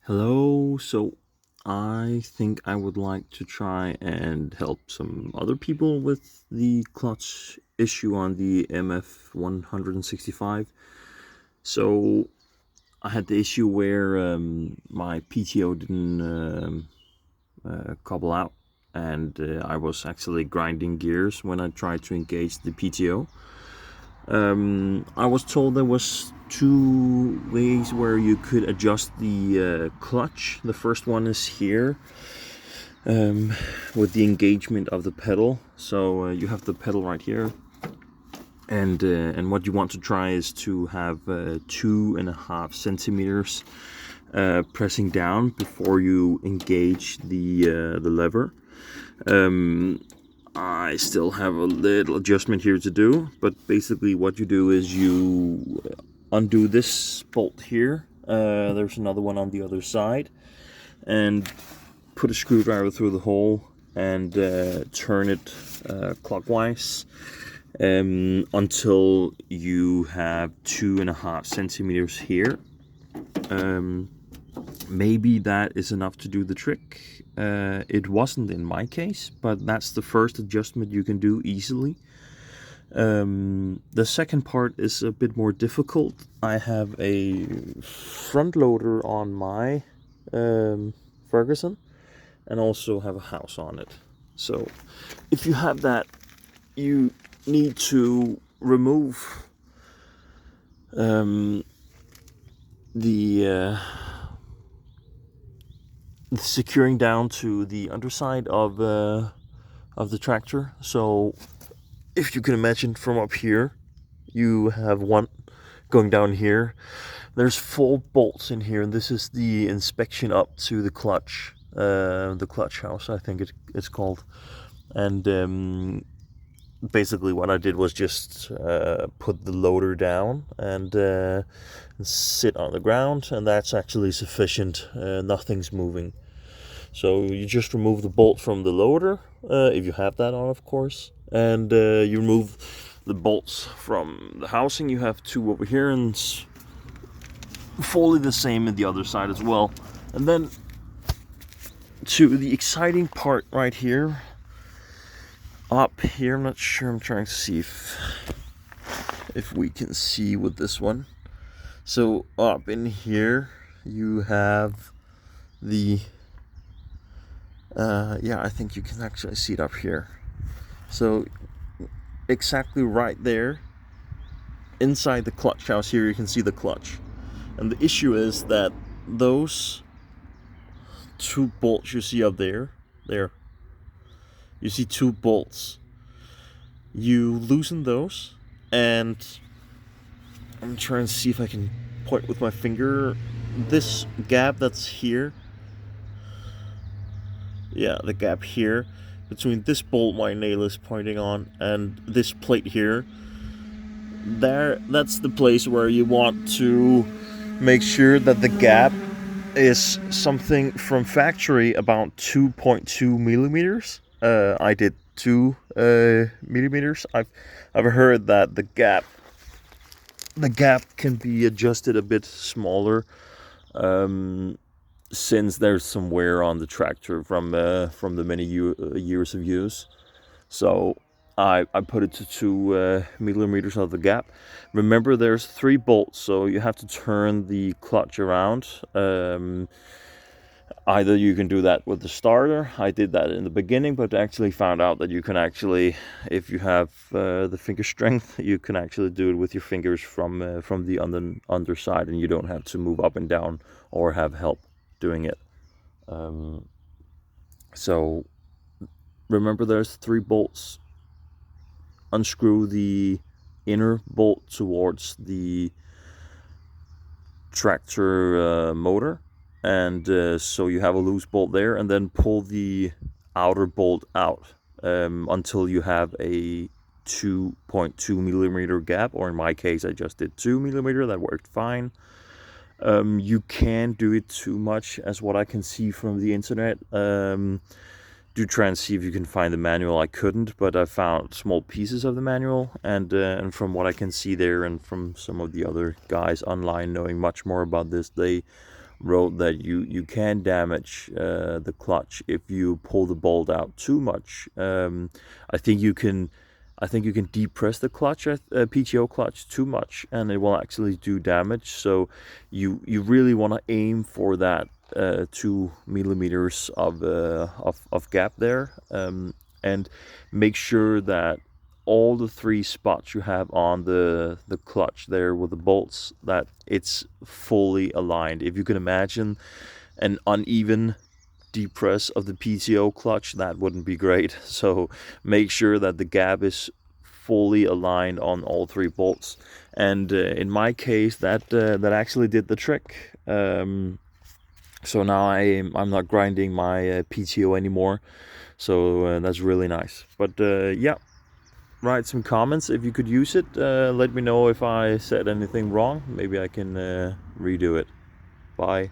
Hello, so I think I would like to try and help some other people with the clutch issue on the MF165. So I had the issue where my PTO didn't cobble out, and I was actually grinding gears when I tried to engage the PTO. I was told there was two ways where you could adjust the clutch. The first one is here with the engagement of the pedal. So you have the pedal right here, and what you want to try is to have 2.5 centimeters pressing down before you engage the lever. I still have a little adjustment here to do, but basically what you do is you undo this bolt here. There's another one on the other side, and put a screwdriver through the hole and turn it clockwise until you have 2.5 centimeters here. Maybe that is enough to do the trick. It wasn't in my case, but that's the first adjustment you can do easily. The second part is a bit more difficult. I have a front loader on my Ferguson and also have a house on it. So if you have that, you need to remove the securing down to the underside of the tractor. So if you can imagine from up here, you have one going down here. There's 4 bolts in here, and this is the inspection up to the clutch house, I think it's called. And basically what I did was just put the loader down and sit on the ground, and that's actually sufficient. Nothing's moving. So you just remove the bolt from the loader, if you have that on, of course, and you remove the bolts from the housing. You have 2 over here, and fully the same in the other side as well. And then to the exciting part right here, up here, I'm not sure, I'm trying to see if we can see with this one. So up in here you have the yeah, I think you can actually see it up here. So exactly right there inside the clutch house here, you can see the clutch. And the issue is that those 2 bolts you see up there, you see 2 bolts. You loosen those, and I'm trying to see if I can point with my finger. This gap that's here, yeah, the gap here between this bolt my nail is pointing on and this plate here, that's the place where you want to make sure that the gap is something from factory about 2.2 millimeters. I did 2 millimeters. I've heard that the gap can be adjusted a bit smaller, since there's some wear on the tractor from the many years of use. So I put it to 2 millimeters of the gap. Remember, there's 3 bolts, so you have to turn the clutch around. Either you can do that with the starter. I did that in the beginning, but actually found out that you can actually, if you have the finger strength, you can actually do it with your fingers from the underside, and you don't have to move up and down or have help doing it. So remember, there's 3 bolts. Unscrew the inner bolt towards the tractor motor, and so you have a loose bolt there, and then pull the outer bolt out until you have a 2.2 millimeter gap, or in my case I just did 2 millimeter. That worked fine. You can't do it too much, as what I can see from the internet. Do try and see if you can find the manual. I couldn't, but I found small pieces of the manual, and from what I can see there, and from some of the other guys online knowing much more about this, they wrote that you can damage the clutch if you pull the bolt out too much. I think you can depress the clutch, PTO clutch, too much, and it will actually do damage. So you really want to aim for that 2 millimeters of gap there, and make sure that all the 3 spots you have on the clutch there with the bolts, that it's fully aligned. If you can imagine an uneven depress of the PTO clutch, that wouldn't be great. So make sure that the gap is fully aligned on all 3 bolts, and in my case that actually did the trick. So now I'm not grinding my PTO anymore, so that's really nice. But yeah, write some comments if you could use it. Let me know if I said anything wrong. Maybe I can redo it. Bye.